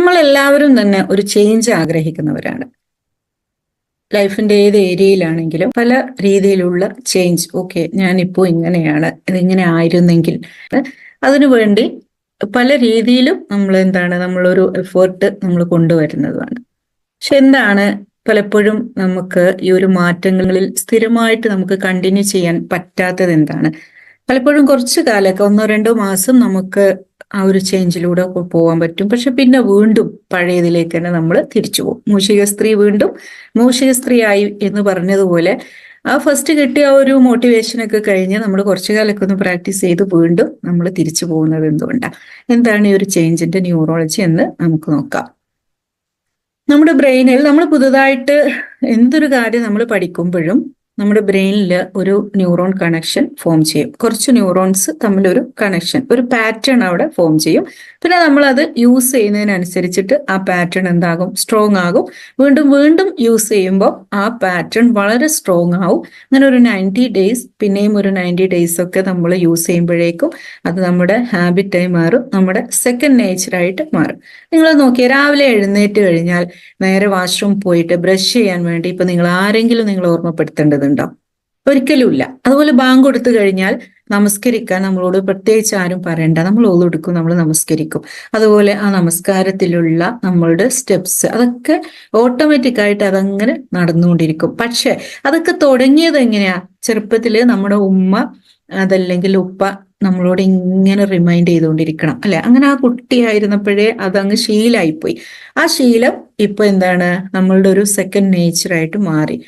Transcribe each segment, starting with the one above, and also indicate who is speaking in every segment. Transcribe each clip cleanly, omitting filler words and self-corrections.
Speaker 1: നമ്മളെല്ലാവരും തന്നെ ഒരു ചേഞ്ച് ആഗ്രഹിക്കുന്നവരാണ്. ലൈഫിന്റെ ഏത് ഏരിയയിലാണെങ്കിലും പല രീതിയിലുള്ള ചേഞ്ച്. ഓക്കെ, ഞാനിപ്പോ ഇങ്ങനെയാണ്, ഇതിങ്ങനെ ആയിരുന്നെങ്കിൽ അതിനു വേണ്ടി പല രീതിയിലും നമ്മളൊരു എഫേർട്ട് നമ്മൾ കൊണ്ടുവരുന്നതാണ്. പക്ഷെ എന്താണ് പലപ്പോഴും നമുക്ക് ഈ ഒരു മാറ്റങ്ങളിൽ സ്ഥിരമായിട്ട് നമുക്ക് കണ്ടിന്യൂ ചെയ്യാൻ പറ്റാത്തത് എന്താണ്? പലപ്പോഴും കുറച്ചു കാലമൊക്കെ 1-2 മാസം നമുക്ക് ആ ഒരു ചേഞ്ചിലൂടെ പോകാൻ പറ്റും. പക്ഷെ പിന്നെ വീണ്ടും പഴയതിലേക്ക് തന്നെ നമ്മൾ തിരിച്ചു പോകും. മൂഷിക സ്ത്രീ വീണ്ടും മൂഷിക സ്ത്രീ ആയി എന്ന് പറഞ്ഞതുപോലെ ആ ഫസ്റ്റ് കിട്ടിയ ആ ഒരു മോട്ടിവേഷനൊക്കെ കഴിഞ്ഞ് നമ്മൾ കുറച്ചു കാലമൊക്കെ ഒന്ന് പ്രാക്ടീസ് ചെയ്ത് വീണ്ടും നമ്മൾ തിരിച്ചു പോകുന്നത് എന്തുകൊണ്ടാണ്? എന്താണ് ഈ ഒരു ചേഞ്ചിന്റെ ന്യൂറോളജി എന്ന് നമുക്ക് നോക്കാം. നമ്മുടെ ബ്രെയിനിൽ നമ്മൾ പുതുതായിട്ട് എന്തൊരു കാര്യം നമ്മൾ പഠിക്കുമ്പോഴും നമ്മുടെ ബ്രെയിനിൽ ഒരു ന്യൂറോൺ കണക്ഷൻ ഫോം ചെയ്യും. കുറച്ച് ന്യൂറോൺസ് തമ്മിലൊരു കണക്ഷൻ, ഒരു പാറ്റേൺ അവിടെ ഫോം ചെയ്യും. പിന്നെ നമ്മൾ അത് യൂസ് ചെയ്യുന്നതിനനുസരിച്ചിട്ട് ആ പാറ്റേൺ എന്താകും? സ്ട്രോങ് ആകും. വീണ്ടും വീണ്ടും യൂസ് ചെയ്യുമ്പോൾ ആ പാറ്റേൺ വളരെ സ്ട്രോങ് ആവും. അങ്ങനെ ഒരു 90 ഡേയ്സ്, പിന്നെയും ഒരു 90 ഡേയ്സ് ഒക്കെ നമ്മൾ യൂസ് ചെയ്യുമ്പോഴേക്കും അത് നമ്മുടെ ഹാബിറ്റായി മാറും, നമ്മുടെ സെക്കൻഡ് നേച്ചറായിട്ട് മാറും. നിങ്ങൾ നോക്കിയാൽ രാവിലെ എഴുന്നേറ്റ് കഴിഞ്ഞാൽ നേരെ വാഷ്റൂം പോയിട്ട് ബ്രഷ് ചെയ്യാൻ വേണ്ടി ഇപ്പൊ നിങ്ങൾ ആരെങ്കിലും നിങ്ങൾ ഓർമ്മപ്പെടുത്തേണ്ടതുണ്ടോ? ഒരിക്കലും ഇല്ല. അതുപോലെ ബാങ്ക് കൊടുത്തു കഴിഞ്ഞാൽ നമസ്കരിക്കാൻ നമ്മളോട് പ്രത്യേകിച്ച് ആരും പറയണ്ട, നമ്മൾ ഓതെടുക്കും, നമ്മൾ നമസ്കരിക്കും. അതുപോലെ ആ നമസ്കാരത്തിലുള്ള നമ്മളുടെ സ്റ്റെപ്സ് അതൊക്കെ ഓട്ടോമാറ്റിക് ആയിട്ട് അതങ്ങനെ നടന്നുകൊണ്ടിരിക്കും. പക്ഷെ അതൊക്കെ തുടങ്ങിയത് എങ്ങനെയാ? ചെറുപ്പത്തില് നമ്മുടെ ഉമ്മ അതല്ലെങ്കിൽ ഉപ്പ നമ്മളോട് ഇങ്ങനെ റിമൈൻഡ് ചെയ്തുകൊണ്ടിരിക്കണം, അല്ലെ? അങ്ങനെ ആ കുട്ടിയായിരുന്നപ്പോഴേ അതങ്ങ് ശീലായിപ്പോയി. ആ ശീലം ഇപ്പൊ എന്താണ്? നമ്മളുടെ ഒരു സെക്കൻഡ് നേച്ചറായിട്ട് മാറി.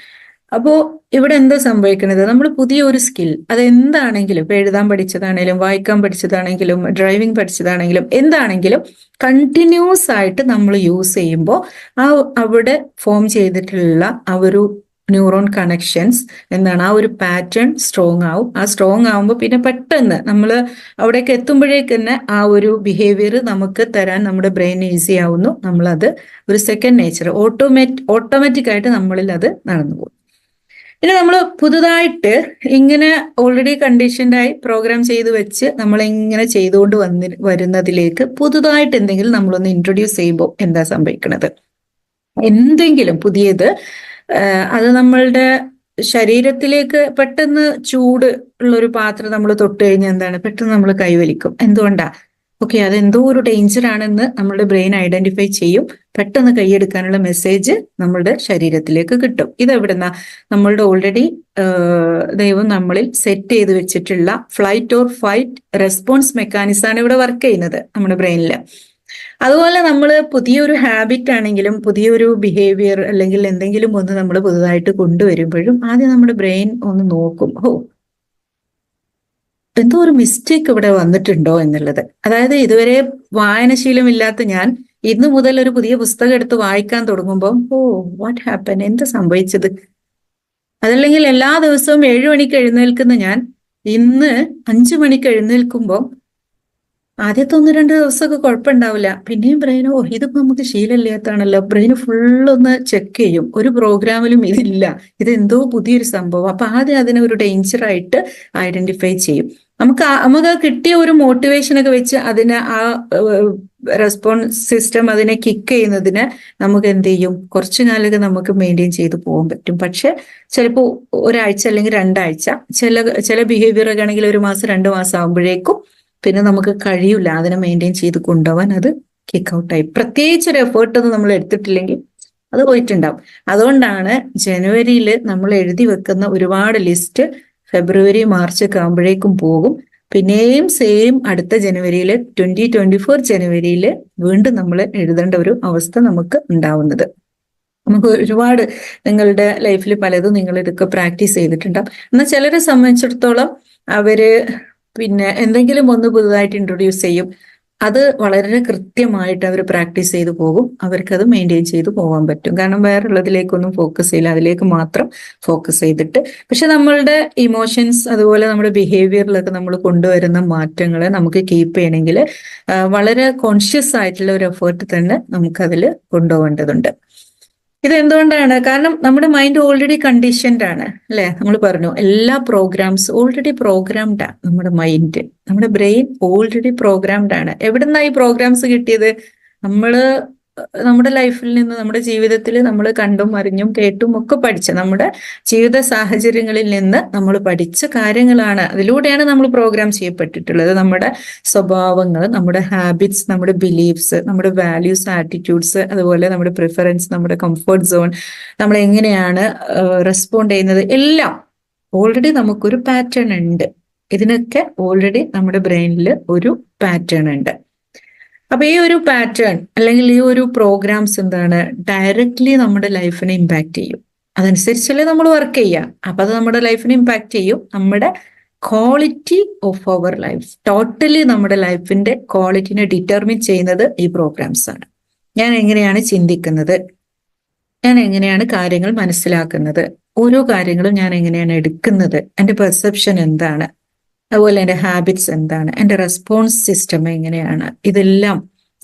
Speaker 1: അപ്പോ ഇവിടെ എന്താ സംഭവിക്കുന്നത്? നമ്മൾ പുതിയ ഒരു സ്കിൽ, അതെന്താണെങ്കിലും, ഇപ്പൊ എഴുതാൻ പഠിച്ചതാണെങ്കിലും വായിക്കാൻ പഠിച്ചതാണെങ്കിലും ഡ്രൈവിംഗ് പഠിച്ചതാണെങ്കിലും എന്താണെങ്കിലും കണ്ടിന്യൂസ് ആയിട്ട് നമ്മൾ യൂസ് ചെയ്യുമ്പോൾ അവിടെ ഫോം ചെയ്തിട്ടുള്ള ആ ഒരു ന്യൂറോൺ കണക്ഷൻസ് എന്താണ്? ആ ഒരു പാറ്റേൺ സ്ട്രോങ് ആവും. ആ സ്ട്രോങ് ആവുമ്പോൾ പിന്നെ പെട്ടെന്ന് നമ്മൾ അവിടേക്ക് എത്തുമ്പോഴേക്ക് തന്നെ ആ ഒരു ബിഹേവിയർ നമുക്ക് തരാൻ നമ്മുടെ ബ്രെയിൻ ഈസി ആവുന്നു. നമ്മളത് ഒരു സെക്കൻഡ് നേച്ചർ ഓട്ടോമാറ്റിക് ആയിട്ട് നമ്മളിൽ അത് നടന്നു പോകും. പിന്നെ നമ്മൾ പുതുതായിട്ട് ഇങ്ങനെ ഓൾറെഡി കണ്ടീഷൻഡായി പ്രോഗ്രാം ചെയ്ത് വെച്ച് നമ്മളിങ്ങനെ ചെയ്തുകൊണ്ട് വരുന്നതിലേക്ക് പുതുതായിട്ട് എന്തെങ്കിലും നമ്മളൊന്ന് ഇൻട്രൊഡ്യൂസ് ചെയ്യുമ്പോൾ എന്താ സംഭവിക്കുന്നത്? എന്തെങ്കിലും പുതിയത് അത് നമ്മളുടെ ശരീരത്തിലേക്ക് പെട്ടെന്ന് ചൂട് ഉള്ളൊരു പാത്രം നമ്മൾ തൊട്ട് കഴിഞ്ഞാൽ എന്താണ്? പെട്ടെന്ന് നമ്മൾ കൈവലിക്കും. എന്തുകൊണ്ടാ? ഓക്കെ, അതെന്തോ ഒരു ഡേഞ്ചർ ആണെന്ന് നമ്മളുടെ ബ്രെയിൻ ഐഡന്റിഫൈ ചെയ്യും. പെട്ടെന്ന് കൈയെടുക്കാനുള്ള മെസ്സേജ് നമ്മളുടെ ശരീരത്തിലേക്ക് കിട്ടും. ഇതെവിടുന്ന? നമ്മളുടെ ഓൾറെഡി ദൈവം നമ്മളിൽ സെറ്റ് ചെയ്ത് വെച്ചിട്ടുള്ള ഫ്ലൈറ്റ് ഓർ ഫൈറ്റ് റെസ്പോൺസ് മെക്കാനിസമാണ് ഇവിടെ വർക്ക് ചെയ്യുന്നത് നമ്മുടെ ബ്രെയിനിൽ. അതുപോലെ നമ്മൾ പുതിയൊരു ഹാബിറ്റ് ആണെങ്കിലും പുതിയൊരു ബിഹേവിയർ അല്ലെങ്കിൽ എന്തെങ്കിലും ഒന്ന് നമ്മൾ പുതുതായിട്ട് കൊണ്ടുവരുമ്പോഴും ആദ്യം നമ്മുടെ ബ്രെയിൻ ഒന്ന് നോക്കും, എന്തോ ഒരു മിസ്റ്റേക്ക് ഇവിടെ വന്നിട്ടുണ്ടോ എന്നുള്ളത്. അതായത് ഇതുവരെ വായനശീലമില്ലാത്ത ഞാൻ ഇന്ന് മുതൽ ഒരു പുതിയ പുസ്തകം എടുത്ത് വായിക്കാൻ തുടങ്ങുമ്പോൾ വാട്ട് ഹാപ്പൻ, എന്താ സംഭവിച്ചത്? അതല്ലെങ്കിൽ എല്ലാ ദിവസവും 7 മണിക്ക് എഴുന്നേൽക്കുന്ന ഞാൻ ഇന്ന് 5 മണിക്ക് എഴുന്നേൽക്കുമ്പോൾ ആദ്യത്തെ 1-2 ദിവസമൊക്കെ കുഴപ്പമുണ്ടാവില്ല. പിന്നെയും ബ്രെയിനോ ഇതിപ്പോ നമുക്ക് ശീലമില്ലാത്താണല്ലോ, ബ്രെയിന് ഫുള്ളൊന്ന് ചെക്ക് ചെയ്യും. ഒരു പ്രോഗ്രാമിലും ഇതില്ല, ഇതെന്തോ പുതിയൊരു സംഭവം. അപ്പൊ ആദ്യം അതിനെ ഒരു ഡേഞ്ചറായിട്ട് ഐഡന്റിഫൈ ചെയ്യും. നമുക്ക് കിട്ടിയ ഒരു മോട്ടിവേഷനൊക്കെ വെച്ച് അതിനെ ആ റെസ്പോൺസ് സിസ്റ്റം അതിനെ കിക്ക് ചെയ്യുന്നതിന് നമുക്ക് എന്ത് ചെയ്യും? കുറച്ചു കാലമൊക്കെ നമുക്ക് മെയിൻറ്റെയിൻ ചെയ്ത് പോകാൻ പറ്റും. പക്ഷെ ചിലപ്പോൾ ഒരാഴ്ച അല്ലെങ്കിൽ 2 ആഴ്ച, ചില ബിഹേവിയർ ഒക്കെ ആണെങ്കിൽ 1 മാസം 2 മാസം ആകുമ്പോഴേക്കും പിന്നെ നമുക്ക് കഴിയില്ല അതിനെ മെയിൻറ്റെയിൻ ചെയ്ത് കൊണ്ടുപോകാൻ. അത് കിക്ക് ഔട്ടായി. പ്രത്യേകിച്ച് ഒരു എഫേർട്ടൊന്നും നമ്മൾ എടുത്തിട്ടില്ലെങ്കിൽ അത് പോയിട്ടുണ്ടാവും. അതുകൊണ്ടാണ് ജനുവരിയിൽ നമ്മൾ എഴുതി വെക്കുന്ന ഒരുപാട് ലിസ്റ്റ് ഫെബ്രുവരി മാർച്ച് ഒക്കെ ആകുമ്പോഴേക്കും പോകും. പിന്നെയും സെയിം അടുത്ത ജനുവരിയിൽ 2024 ജനുവരിയിൽ വീണ്ടും നമ്മൾ എഴുതേണ്ട ഒരു അവസ്ഥ നമുക്ക് ഉണ്ടാവുന്നത്. നമുക്ക് ഒരുപാട് നിങ്ങളുടെ ലൈഫിൽ പലതും നിങ്ങൾ ഇതൊക്കെ പ്രാക്ടീസ് ചെയ്തിട്ടുണ്ടാവും. എന്നാൽ ചിലരെ സംബന്ധിച്ചിടത്തോളം അവര് പിന്നെ എന്തെങ്കിലും ഒന്ന് പുതുതായിട്ട് ഇൻട്രൊഡ്യൂസ് ചെയ്യും. അത് വളരെ കൃത്യമായിട്ട് അവർ പ്രാക്ടീസ് ചെയ്ത് പോകും. അവർക്കത് മെയിൻറ്റെയിൻ ചെയ്ത് പോകാൻ പറ്റും. കാരണം വേറുള്ളതിലേക്കൊന്നും ഫോക്കസ് ചെയ്യില്ല, അതിലേക്ക് മാത്രം ഫോക്കസ് ചെയ്തിട്ട്. പക്ഷെ നമ്മളുടെ ഇമോഷൻസ് അതുപോലെ നമ്മുടെ ബിഹേവിയറിലൊക്കെ നമ്മൾ കൊണ്ടുവരുന്ന മാറ്റങ്ങളെ നമുക്ക് കീപ്പ് ചെയ്യണമെങ്കിൽ വളരെ കോൺഷ്യസ് ആയിട്ടുള്ള ഒരു എഫേർട്ട് തന്നെ നമുക്കതിൽ കൊണ്ടുപോകേണ്ടതുണ്ട്. ഇതെന്തുകൊണ്ടാണ്? കാരണം നമ്മുടെ മൈൻഡ് ഓൾറെഡി കണ്ടീഷൻഡ് ആണ്, അല്ലെ? നമ്മൾ പറഞ്ഞു എല്ലാ പ്രോഗ്രാംസ് ഓൾറെഡി പ്രോഗ്രാംഡ് ആണ്. നമ്മുടെ ബ്രെയിൻ ഓൾറെഡി പ്രോഗ്രാംഡ് ആണ്. എവിടുന്നാ ഈ പ്രോഗ്രാംസ് കിട്ടിയത്? നമ്മള് നമ്മുടെ ലൈഫിൽ നിന്ന്, നമ്മുടെ ജീവിതത്തിൽ നമ്മൾ കണ്ടും അറിഞ്ഞും കേട്ടും ഒക്കെ പഠിച്ച, നമ്മുടെ ജീവിത സാഹചര്യങ്ങളിൽ നിന്ന് നമ്മൾ പഠിച്ച കാര്യങ്ങളാണ്. അതിലൂടെയാണ് നമ്മൾ പ്രോഗ്രാം ചെയ്യപ്പെട്ടിട്ടുള്ളത്. നമ്മുടെ സ്വഭാവങ്ങൾ, നമ്മുടെ ഹാബിറ്റ്സ്, നമ്മുടെ ബിലീഫ്സ്, നമ്മുടെ വാല്യൂസ്, ആറ്റിറ്റ്യൂഡ്സ്, അതുപോലെ നമ്മുടെ പ്രിഫറൻസ്, നമ്മുടെ കംഫർട്ട് സോൺ, നമ്മൾ എങ്ങനെയാണ് റെസ്പോണ്ട് ചെയ്യുന്നത്, എല്ലാം ഓൾറെഡി നമുക്കൊരു പാറ്റേൺ ഉണ്ട്. ഇതിനൊക്കെ ഓൾറെഡി നമ്മുടെ ബ്രെയിനിൽ ഒരു പാറ്റേൺ ഉണ്ട്. അപ്പൊ ഈ ഒരു പാറ്റേൺ അല്ലെങ്കിൽ ഈ ഒരു പ്രോഗ്രാംസ് എന്താണ്, ഡയറക്റ്റ്ലി നമ്മുടെ ലൈഫിനെ ഇമ്പാക്ട് ചെയ്യും. അതനുസരിച്ചല്ലേ നമ്മൾ വർക്ക് ചെയ്യുക. അപ്പൊ അത് നമ്മുടെ ലൈഫിനെ ഇമ്പാക്ട് ചെയ്യും. നമ്മുടെ quality of our life, totally നമ്മുടെ ലൈഫിന്റെ ക്വാളിറ്റിനെ ഡിറ്റർമിൻ ചെയ്യുന്നത് ഈ പ്രോഗ്രാംസ് ആണ്. ഞാൻ എങ്ങനെയാണ് ചിന്തിക്കുന്നത്, ഞാൻ എങ്ങനെയാണ് കാര്യങ്ങൾ മനസ്സിലാക്കുന്നത്, ഓരോ കാര്യങ്ങളും ഞാൻ എങ്ങനെയാണ് എടുക്കുന്നത്, എൻ്റെ പെർസെപ്ഷൻ എന്താണ്, അതുപോലെ എൻ്റെ ഹാബിറ്റ്സ് എന്താണ്, എൻ്റെ റെസ്പോൺസ് സിസ്റ്റം എങ്ങനെയാണ്,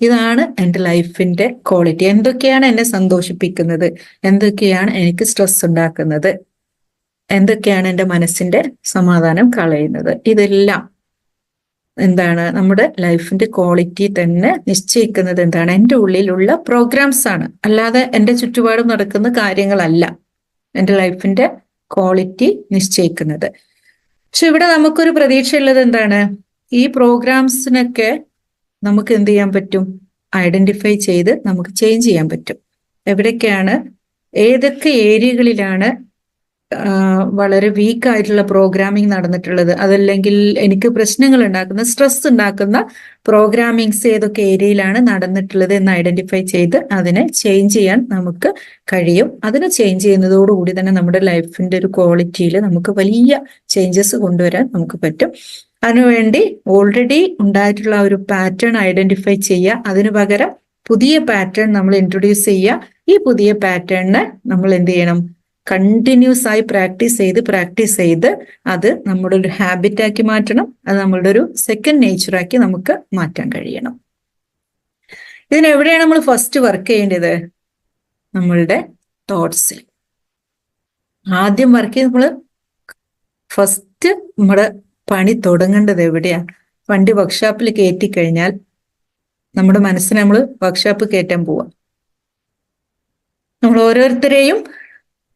Speaker 1: ഇതാണ് എൻ്റെ ലൈഫിന്റെ ക്വാളിറ്റി. എന്തൊക്കെയാണ് എന്നെ സന്തോഷിപ്പിക്കുന്നത്, എന്തൊക്കെയാണ് എനിക്ക് സ്ട്രെസ് ഉണ്ടാക്കുന്നത്, എന്തൊക്കെയാണ് എൻ്റെ മനസ്സിന്റെ സമാധാനം കളയുന്നത്, ഇതെല്ലാം എന്താണ് നമ്മുടെ ലൈഫിന്റെ ക്വാളിറ്റി തന്നെ നിശ്ചയിക്കുന്നത് എന്താണ്, എൻ്റെ ഉള്ളിലുള്ള പ്രോഗ്രാംസ് ആണ്. അല്ലാതെ എൻ്റെ ചുറ്റുപാടും നടക്കുന്ന കാര്യങ്ങളല്ല എൻ്റെ ലൈഫിന്റെ ക്വാളിറ്റി നിശ്ചയിക്കുന്നത്. പക്ഷെ ഇവിടെ നമുക്കൊരു പ്രതീക്ഷയുള്ളത് എന്താണ്, ഈ പ്രോഗ്രാംസിനൊക്കെ നമുക്ക് എന്ത് ചെയ്യാൻ പറ്റും, ഐഡന്റിഫൈ ചെയ്ത് നമുക്ക് ചേഞ്ച് ചെയ്യാൻ പറ്റും. എവിടൊക്കെയാണ്, ഏതൊക്കെ ഏരിയകളിലാണ് വളരെ വീക്ക് ആയിട്ടുള്ള പ്രോഗ്രാമിംഗ് നടന്നിട്ടുള്ളത്, അതല്ലെങ്കിൽ എനിക്ക് പ്രശ്നങ്ങൾ ഉണ്ടാക്കുന്ന, സ്ട്രെസ് ഉണ്ടാക്കുന്ന പ്രോഗ്രാമിങ്സ് ഏതൊക്കെ ഏരിയയിലാണ് നടന്നിട്ടുള്ളത് എന്ന് ഐഡന്റിഫൈ ചെയ്ത് അതിനെ ചേഞ്ച് ചെയ്യാൻ നമുക്ക് കഴിയും. അതിനെ ചേഞ്ച് ചെയ്യുന്നതോടുകൂടി തന്നെ നമ്മുടെ ലൈഫിന്റെ ഒരു ക്വാളിറ്റിയിൽ നമുക്ക് വലിയ ചേഞ്ചസ് കൊണ്ടുവരാൻ നമുക്ക് പറ്റും. അതിനുവേണ്ടി ഓൾറെഡി ഉണ്ടായിട്ടുള്ള ഒരു പാറ്റേൺ ഐഡന്റിഫൈ ചെയ്യുക, അതിനു പകരം പുതിയ പാറ്റേൺ നമ്മൾ ഇൻട്രൊഡ്യൂസ് ചെയ്യുക. ഈ പുതിയ പാറ്റേണിനെ നമ്മൾ എന്ത് ചെയ്യണം, കണ്ടിന്യൂസ് ആയി പ്രാക്ടീസ് ചെയ്ത് അത് നമ്മുടെ ഒരു ഹാബിറ്റാക്കി മാറ്റണം. അത് നമ്മളുടെ ഒരു സെക്കൻഡ് നേച്ചറാക്കി നമുക്ക് മാറ്റാൻ കഴിയണം. ഇതിനെവിടെയാണ് നമ്മൾ ഫസ്റ്റ് വർക്ക് ചെയ്യേണ്ടത്, നമ്മളുടെ തോട്ട്സിൽ. ആദ്യം വർക്ക് ചെയ്ത് നമ്മൾ ഫസ്റ്റ് നമ്മുടെ പണി തുടങ്ങേണ്ടത് എവിടെയാ, വണ്ടി വർക്ക്ഷോപ്പിൽ കയറ്റി കഴിഞ്ഞാൽ നമ്മുടെ മനസ്സിനെ നമ്മൾ വർക്ക്ഷോപ്പ് കയറ്റാൻ പോവാം. നമ്മൾ ഓരോരുത്തരെയും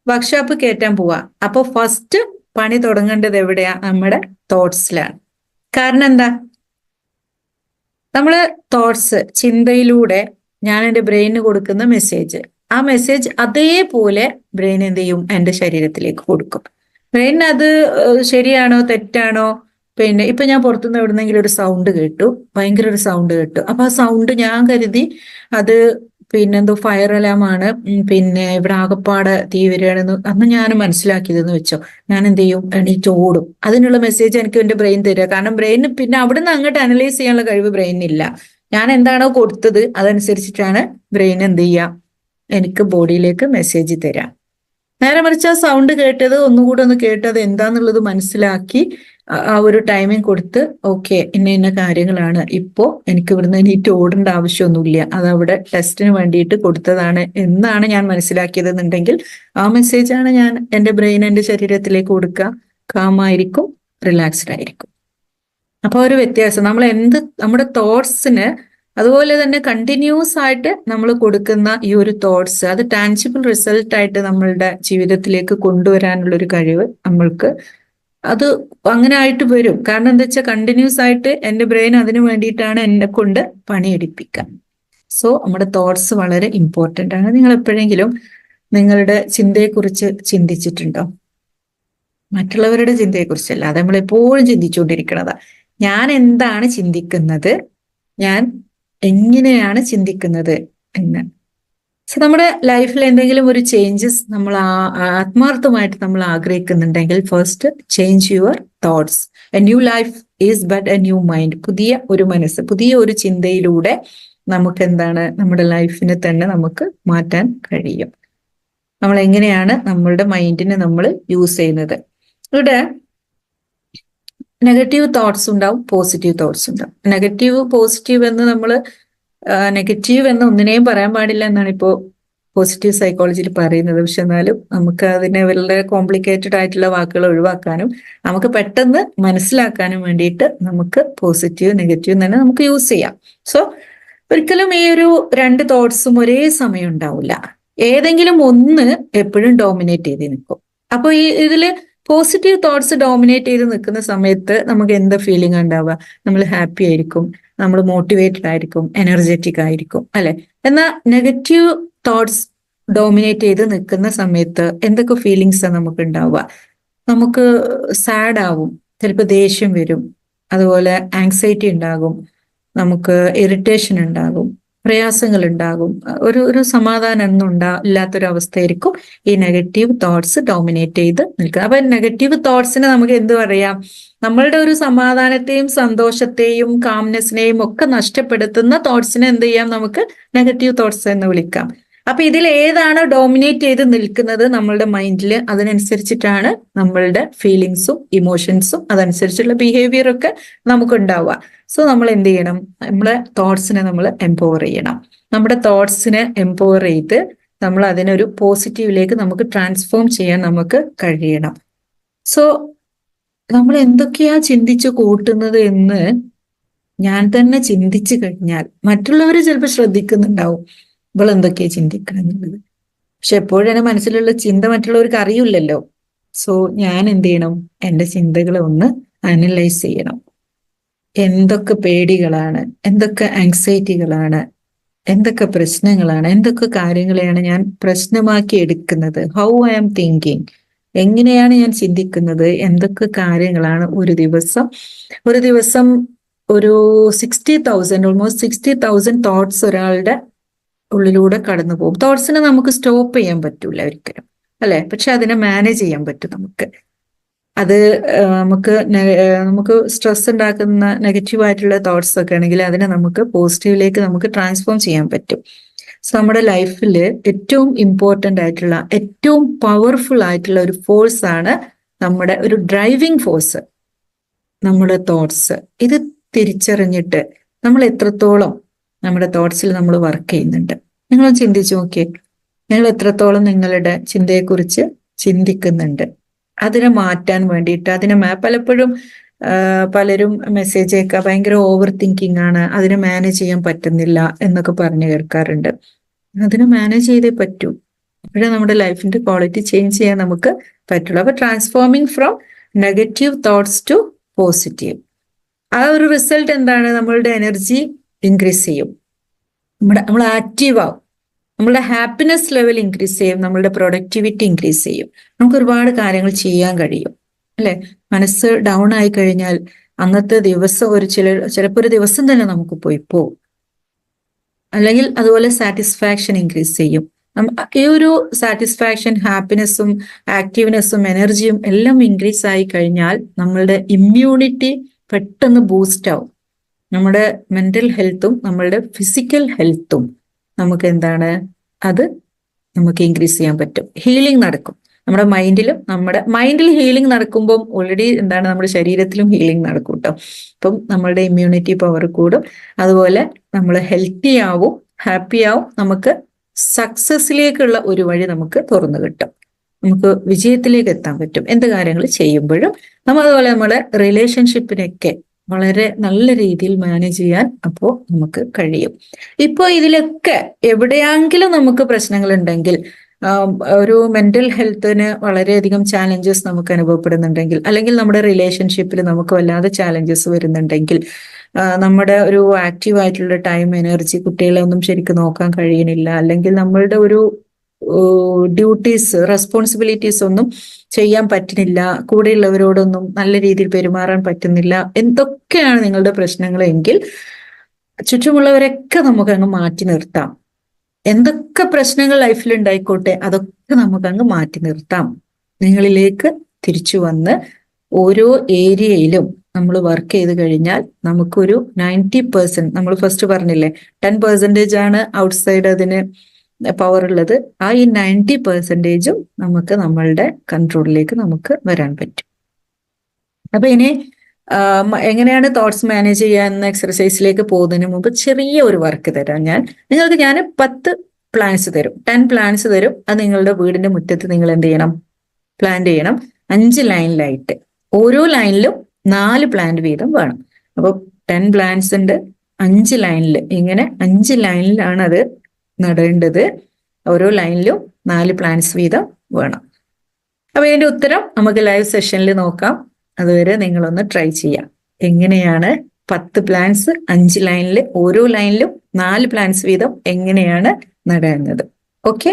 Speaker 1: വർക്ക്ഷോപ്പ് കയറ്റാൻ പോവാ. അപ്പൊ ഫസ്റ്റ് പണി തുടങ്ങേണ്ടത് എവിടെയാ, നമ്മുടെ തോട്ട്സിലാണ്. കാരണം എന്താ, നമ്മള് തോട്ട്സ്, ചിന്തയിലൂടെ ഞാൻ എൻ്റെ ബ്രെയിനിന് കൊടുക്കുന്ന മെസ്സേജ്, ആ മെസ്സേജ് അതേപോലെ ബ്രെയിൻ എന്ത് ചെയ്യും, എൻ്റെ ശരീരത്തിലേക്ക് കൊടുക്കും. ബ്രെയിൻ അത് ശരിയാണോ തെറ്റാണോ, പിന്നെ ഇപ്പൊ ഞാൻ പുറത്തുനിന്ന് എവിടുന്നെങ്കിലും ഒരു സൗണ്ട് കേട്ടു, ഭയങ്കര ഒരു സൗണ്ട് കേട്ടു. അപ്പൊ ആ സൗണ്ട് ഞാൻ കരുതി അത് പിന്നെന്തോ ഫയർ അലാം ആണ്, പിന്നെ ഇവിടെ ആകപ്പാടെ തീ വരികയാണെന്ന് അന്ന് ഞാൻ മനസ്സിലാക്കിയതെന്ന് വെച്ചോ, ഞാൻ എന്ത് ചെയ്യും, എണീറ്റ് ഓടും. അതിനുള്ള മെസ്സേജ് എനിക്ക് എൻ്റെ ബ്രെയിൻ തരിക. കാരണം ബ്രെയിന് പിന്നെ അവിടുന്ന് അങ്ങോട്ട് അനലൈസ് ചെയ്യാനുള്ള കഴിവ് ബ്രെയിനില്ല. ഞാൻ എന്താണോ കൊടുത്തത് അതനുസരിച്ചിട്ടാണ് ബ്രെയിൻ എന്ത് ചെയ്യുക, എനിക്ക് ബോഡിയിലേക്ക് മെസ്സേജ് തരാം. നേരെ മറിച്ച് ആ സൗണ്ട് കേട്ടത് ഒന്നുകൂടെ ഒന്ന് കേട്ടത് എന്താന്നുള്ളത് മനസ്സിലാക്കി ആ ഒരു ടൈമിങ് കൊടുത്ത്, ഓക്കെ ഇന്ന കാര്യങ്ങളാണ്, ഇപ്പോ എനിക്ക് ഇവിടുന്ന് എണീറ്റ് ഓടേണ്ട ആവശ്യമൊന്നുമില്ല, അതവിടെ ടെസ്റ്റിന് വേണ്ടിയിട്ട് കൊടുത്തതാണ് എന്നാണ് ഞാൻ മനസ്സിലാക്കിയതെന്നുണ്ടെങ്കിൽ ആ മെസ്സേജാണ് ഞാൻ എൻ്റെ ബ്രെയിൻ എൻ്റെ ശരീരത്തിലേക്ക് കൊടുക്കുക. കാമായിരിക്കും, റിലാക്സ്ഡ് ആയിരിക്കും. അപ്പൊ ഒരു വ്യത്യാസം, നമ്മുടെ തോട്ട്സിന് അതുപോലെ തന്നെ കണ്ടിന്യൂസ് ആയിട്ട് നമ്മൾ കൊടുക്കുന്ന ഈ ഒരു തോട്ട്സ്, അത് ടാൻജിബിൾ റിസൾട്ട് ആയിട്ട് നമ്മളുടെ ജീവിതത്തിലേക്ക് കൊണ്ടുവരാനുള്ള ഒരു കഴിവ് നമ്മൾക്ക് അത് അങ്ങനെ ആയിട്ട് വരും. കാരണം എന്താ വെച്ചാൽ കണ്ടിന്യൂസ് ആയിട്ട് എൻ്റെ ബ്രെയിൻ അതിനു വേണ്ടിയിട്ടാണ് എന്നെ കൊണ്ട് പണിയെടുപ്പിക്കുക. സോ നമ്മുടെ തോട്ട്സ് വളരെ ഇമ്പോർട്ടൻ്റ് ആണ്. നിങ്ങൾ എപ്പോഴെങ്കിലും നിങ്ങളുടെ ചിന്തയെക്കുറിച്ച് ചിന്തിച്ചിട്ടുണ്ടോ? മറ്റുള്ളവരുടെ ചിന്തയെക്കുറിച്ചല്ല, അത് നമ്മൾ എപ്പോഴും ചിന്തിച്ചുകൊണ്ടിരിക്കണതാ. ഞാൻ എന്താണ് ചിന്തിക്കുന്നത്, ഞാൻ എങ്ങനെയാണ് ചിന്തിക്കുന്നത് എന്ന്. സോ നമ്മുടെ ലൈഫിൽ എന്തെങ്കിലും ഒരു ചേഞ്ചസ് നമ്മൾ ആത്മാർത്ഥമായിട്ട് നമ്മൾ ആഗ്രഹിക്കുന്നുണ്ടെങ്കിൽ first change your thoughts. A new life is but A new mind. പുതിയ ഒരു മനസ്സ്, പുതിയ ഒരു ചിന്തയിലൂടെ നമുക്ക് എന്താണ്, നമ്മുടെ ലൈഫിനെ തന്നെ നമുക്ക് മാറ്റാൻ കഴിയും. നമ്മൾ എങ്ങനെയാണ് നമ്മളുടെ മൈൻഡിനെ നമ്മൾ യൂസ് ചെയ്യുന്നത്. ഇവിടെ നെഗറ്റീവ് തോട്ട്സ് ഉണ്ടാവും, പോസിറ്റീവ് തോട്ട്സ് ഉണ്ടാവും. നെഗറ്റീവ് പോസിറ്റീവ് എന്ന് നമ്മൾ നെഗറ്റീവ് എന്ന് ഒന്നിനെയും പറയാൻ പാടില്ല എന്നാണ് ഇപ്പോൾ പോസിറ്റീവ് സൈക്കോളജിയിൽ പറയുന്നത്. പക്ഷെ എന്നാലും നമുക്ക് അതിനെ വളരെ കോംപ്ലിക്കേറ്റഡ് ആയിട്ടുള്ള വാക്കുകൾ ഒഴിവാക്കാനും നമുക്ക് പെട്ടെന്ന് മനസ്സിലാക്കാനും വേണ്ടിയിട്ട് നമുക്ക് പോസിറ്റീവ് നെഗറ്റീവ് തന്നെ നമുക്ക് യൂസ് ചെയ്യാം. സോ ഒരിക്കലും ഈ ഒരു രണ്ട് തോട്ട്സും ഒരേ സമയം ഉണ്ടാവില്ല. ഏതെങ്കിലും ഒന്ന് എപ്പോഴും ഡോമിനേറ്റ് ചെയ്ത് നിൽക്കും. അപ്പൊ ഇതില് പോസിറ്റീവ് തോട്ട്സ് ഡോമിനേറ്റ് ചെയ്ത് നിൽക്കുന്ന സമയത്ത് നമുക്ക് എന്താ ഫീലിംഗ് ഉണ്ടാവുക? നമ്മൾ ഹാപ്പി ആയിരിക്കും, നമ്മൾ മോട്ടിവേറ്റഡ് ആയിരിക്കും, എനർജറ്റിക് ആയിരിക്കും, അല്ലെ? എന്നാൽ നെഗറ്റീവ് തോട്ട്സ് ഡോമിനേറ്റ് ചെയ്ത് നിൽക്കുന്ന സമയത്ത് എന്തൊക്കെ ഫീലിങ്സാണ് നമുക്ക് ഉണ്ടാവുക? നമുക്ക് സാഡ് ആവും, ചിലപ്പോൾ ദേഷ്യം വരും, അതുപോലെ ആങ്സൈറ്റി ഉണ്ടാകും, നമുക്ക് ഇറിറ്റേഷൻ ഉണ്ടാകും, പ്രയാസങ്ങൾ ഉണ്ടാകും, ഒരു സമാധാനം ഒന്നും ഇല്ലാത്തൊരവസ്ഥയായിരിക്കും ഈ നെഗറ്റീവ് തോട്ട്സ് ഡോമിനേറ്റ് ചെയ്ത് നിൽക്കുക. അപ്പൊ നെഗറ്റീവ് തോട്ട്സിനെ നമുക്ക് എന്ത് പറയാം? നമ്മളുടെ ഒരു സമാധാനത്തെയും സന്തോഷത്തെയും കാംനെസ്സിനെയും ഒക്കെ നഷ്ടപ്പെടുത്തുന്ന തോട്ട്സിനെ എന്ത് ചെയ്യാം? നമുക്ക് നെഗറ്റീവ് തോട്ട്സ് എന്ന് വിളിക്കാം. അപ്പൊ ഇതിൽ ഏതാണ് ഡോമിനേറ്റ് ചെയ്ത് നിൽക്കുന്നത് നമ്മളുടെ മൈൻഡിൽ, അതിനനുസരിച്ചിട്ടാണ് നമ്മളുടെ ഫീലിങ്സും ഇമോഷൻസും അതനുസരിച്ചുള്ള ബിഹേവിയർ ഒക്കെ നമുക്ക് ഉണ്ടാവുക. സോ നമ്മൾ എന്ത് ചെയ്യണം? നമ്മളെ തോട്ട്സിനെ നമ്മൾ എംപവർ ചെയ്യണം. നമ്മുടെ തോട്ട്സിനെ എംപവർ ചെയ്ത് നമ്മൾ അതിനൊരു പോസിറ്റീവിലേക്ക് നമുക്ക് ട്രാൻസ്ഫോം ചെയ്യാൻ നമുക്ക് കഴിയണം. സോ നമ്മൾ എന്തൊക്കെയാ ചിന്തിച്ചു കൂട്ടുന്നത് എന്ന് ഞാൻ തന്നെ ചിന്തിച്ചു കഴിഞ്ഞാൽ മറ്റുള്ളവർ ചിലപ്പോൾ ശ്രദ്ധിക്കുന്നുണ്ടാവും, ഇവൾ എന്തൊക്കെയാ ചിന്തിക്കണം എന്നുള്ളത്. പക്ഷെ എപ്പോഴും എന്റെ മനസ്സിലുള്ള ചിന്ത മറ്റുള്ളവർക്ക് അറിയില്ലല്ലോ. സോ ഞാൻ എന്ത് ചെയ്യണം? എന്റെ ചിന്തകളെ ഒന്ന് അനലൈസ് ചെയ്യണം. എന്തൊക്കെ പേടികളാണ്, എന്തൊക്കെ ആങ്സൈറ്റികളാണ്, എന്തൊക്കെ പ്രശ്നങ്ങളാണ്, എന്തൊക്കെ കാര്യങ്ങളെയാണ് ഞാൻ പ്രശ്നമാക്കി എടുക്കുന്നത്? ഹൗ ഐ ആം തിങ്കിങ്, എങ്ങനെയാണ് ഞാൻ ചിന്തിക്കുന്നത്? എന്തൊക്കെ കാര്യങ്ങളാണ് ഒരു ദിവസം ഒരു 60,000 ഓൾമോസ്റ്റ് 60,000 തോട്ട്സ് ഒരാളുടെ ഉള്ളിലൂടെ കടന്നു പോകും. തോട്ട്സിനെ നമുക്ക് സ്റ്റോപ്പ് ചെയ്യാൻ പറ്റൂല ഒരിക്കലും, അല്ലെ? പക്ഷെ അതിനെ മാനേജ് ചെയ്യാൻ പറ്റും നമുക്ക്. അത് നമുക്ക് സ്ട്രെസ് ഉണ്ടാക്കുന്ന നെഗറ്റീവ് ആയിട്ടുള്ള തോട്ട്സ് ഒക്കെ ആണെങ്കിൽ അതിനെ നമുക്ക് പോസിറ്റീവിലേക്ക് നമുക്ക് ട്രാൻസ്ഫോം ചെയ്യാൻ പറ്റും. സോ നമ്മുടെ ലൈഫിൽ ഏറ്റവും ഇമ്പോർട്ടൻ്റ് ആയിട്ടുള്ള, ഏറ്റവും പവർഫുൾ ആയിട്ടുള്ള ഒരു ഫോഴ്സ് ആണ് നമ്മുടെ ഒരു ഡ്രൈവിംഗ് ഫോഴ്സ്, നമ്മുടെ തോട്ട്സ്. ഇത് തിരിച്ചറിഞ്ഞിട്ട് നമ്മൾ എത്രത്തോളം നമ്മുടെ തോട്ട്സിൽ നമ്മൾ വർക്ക് ചെയ്യുന്നുണ്ട്, നിങ്ങളൊന്ന് ചിന്തിച്ചു നോക്കിയേ. നിങ്ങൾ എത്രത്തോളം നിങ്ങളുടെ ചിന്തയെക്കുറിച്ച് ചിന്തിക്കുന്നുണ്ട്? അതിനെ മാറ്റാൻ വേണ്ടിയിട്ട് പലപ്പോഴും പലരും മെസ്സേജ് അയക്കുക ഭയങ്കര ഓവർ തിങ്കിങ് ആണ്, അതിനെ മാനേജ് ചെയ്യാൻ പറ്റുന്നില്ല എന്നൊക്കെ പറഞ്ഞു കേൾക്കാറുണ്ട്. അതിനെ മാനേജ് ചെയ്തേ പറ്റൂ, അപ്പോഴേ നമ്മുടെ ലൈഫിന്റെ ക്വാളിറ്റി ചേഞ്ച് ചെയ്യാൻ നമുക്ക് പറ്റുള്ളൂ. അപ്പൊ transforming from negative thoughts to positive, ആ ഒരു റിസൾട്ട് എന്താണ്? നമ്മളുടെ എനർജി ഇൻക്രീസ് ചെയ്യും, നമ്മൾ ആക്റ്റീവ് ആവും, നമ്മളുടെ ഹാപ്പിനെസ് ലെവൽ ഇൻക്രീസ് ചെയ്യും, നമ്മളുടെ പ്രൊഡക്ടിവിറ്റി ഇൻക്രീസ് ചെയ്യും, നമുക്ക് ഒരുപാട് കാര്യങ്ങൾ ചെയ്യാൻ കഴിയും, അല്ലെ? മനസ്സ് ഡൗൺ ആയി കഴിഞ്ഞാൽ അന്നത്തെ ദിവസം ചിലപ്പോൾ ഒരു ദിവസം തന്നെ നമുക്ക് പോകും. അല്ലെങ്കിൽ അതുപോലെ സാറ്റിസ്ഫാക്ഷൻ ഇൻക്രീസ് ചെയ്യും. ഈ ഒരു സാറ്റിസ്ഫാക്ഷൻ, ഹാപ്പിനെസ്സും ആക്റ്റീവ്നെസ്സും എനർജിയും എല്ലാം ഇൻക്രീസ് ആയി കഴിഞ്ഞാൽ നമ്മളുടെ ഇമ്മ്യൂണിറ്റി പെട്ടെന്ന് ബൂസ്റ്റ് ആവും. നമ്മുടെ മെന്റൽ ഹെൽത്തും നമ്മളുടെ ഫിസിക്കൽ ഹെൽത്തും നമുക്ക് എന്താണ്, അത് നമുക്ക് ഇൻക്രീസ് ചെയ്യാൻ പറ്റും. ഹീലിംഗ് നടക്കും നമ്മുടെ മൈൻഡിൽ ഹീലിംഗ് നടക്കുമ്പം ഓൾറെഡി എന്താണ്, നമ്മുടെ ശരീരത്തിലും ഹീലിംഗ് നടക്കും കേട്ടോ. അപ്പം നമ്മളുടെ ഇമ്മ്യൂണിറ്റി പവർ കൂടും, അതുപോലെ നമ്മൾ ഹെൽത്തി ആവും, ഹാപ്പി ആവും, നമുക്ക് സക്സസിലേക്കുള്ള ഒരു വഴി നമുക്ക് തുറന്നു കിട്ടും, നമുക്ക് വിജയത്തിലേക്ക് എത്താൻ പറ്റും എന്ത് കാര്യങ്ങൾ ചെയ്യുമ്പോഴും. അതുപോലെ നമ്മുടെ റിലേഷൻഷിപ്പിനൊക്കെ വളരെ നല്ല രീതിയിൽ മാനേജ് ചെയ്യാൻ അപ്പോൾ നമുക്ക് കഴിയും. ഇപ്പോൾ ഇതിലൊക്കെ എവിടെയെങ്കിലും നമുക്ക് പ്രശ്നങ്ങൾ ഉണ്ടെങ്കിൽ, ഒരു മെന്റൽ ഹെൽത്തിന് വളരെയധികം ചാലഞ്ചസ് നമുക്ക് അനുഭവപ്പെടുന്നുണ്ടെങ്കിൽ, അല്ലെങ്കിൽ നമ്മുടെ റിലേഷൻഷിപ്പിൽ നമുക്ക് വല്ലാതെ ചാലഞ്ചസ് വരുന്നുണ്ടെങ്കിൽ, നമ്മുടെ ഒരു ആക്റ്റീവ് ആയിട്ടുള്ള ടൈം, എനർജി, കുട്ടികളെ ഒന്നും ശരിക്കും നോക്കാൻ കഴിയണില്ല, അല്ലെങ്കിൽ നമ്മളുടെ ഒരു ഡ്യൂട്ടീസ്, റെസ്പോൺസിബിലിറ്റീസ് ഒന്നും ചെയ്യാൻ പറ്റുന്നില്ല, കൂടെയുള്ളവരോടൊന്നും നല്ല രീതിയിൽ പെരുമാറാൻ പറ്റുന്നില്ല, എന്തൊക്കെയാണ് നിങ്ങളുടെ പ്രശ്നങ്ങൾ എങ്കിൽ ചുറ്റുമുള്ളവരൊക്കെ നമുക്ക് അങ്ങ് മാറ്റി നിർത്താം. എന്തൊക്കെ പ്രശ്നങ്ങൾ ലൈഫിൽ ഉണ്ടായിക്കോട്ടെ അതൊക്കെ നമുക്ക് അങ്ങ് മാറ്റി നിർത്താം. നിങ്ങളിലേക്ക് തിരിച്ചു വന്ന് ഓരോ ഏരിയയിലും നമ്മൾ വർക്ക് ചെയ്ത് കഴിഞ്ഞാൽ നമുക്കൊരു 90%, നമ്മൾ ഫസ്റ്റ് പറഞ്ഞില്ലേ 10% ആണ് ഔട്ട്സൈഡ് അതിന് പവർ ഉള്ളത്, ആ ഈ 90%ഉം നമുക്ക് നമ്മളുടെ കൺട്രോളിലേക്ക് നമുക്ക് വരാൻ പറ്റും. അപ്പൊ ഇനി എങ്ങനെയാണ് തോട്ട്സ് മാനേജ് ചെയ്യുക എന്ന എക്സർസൈസിലേക്ക് പോകുന്നതിന് മുമ്പ് ചെറിയ ഒരു വർക്ക് തരാം. ഞാൻ 10 പ്ലാന്റ്സ് തരും, 10 പ്ലാന്റ്സ് തരും. അത് നിങ്ങളുടെ വീടിന്റെ മുറ്റത്ത് നിങ്ങൾ എന്ത് ചെയ്യണം? പ്ലാന്റ് ചെയ്യണം. 5 ലൈനിലായിട്ട്, ഓരോ ലൈനിലും 4 പ്ലാന്റ് വീതം വേണം. അപ്പൊ 10 പ്ലാന്റ്സ് ഉണ്ട്, 5 ലൈനിൽ, ഇങ്ങനെ 5 ലൈനിലാണ് അത് നടേണ്ടത്. ഓരോ ലൈനിലും 4 പ്ലാന്റ്സ് വീതം വേണം. അപ്പൊ ഇതിന്റെ ഉത്തരം നമുക്ക് ലൈവ് സെഷനിൽ നോക്കാം. അതുവരെ നിങ്ങളൊന്ന് ട്രൈ ചെയ്യാം. എങ്ങനെയാണ് 10 പ്ലാന്റ്സ് 5 ലൈനിൽ, ഓരോ ലൈനിലും 4 പ്ലാന്റ്സ് വീതം എങ്ങനെയാണ് നടേണ്ടത്. ഓക്കെ.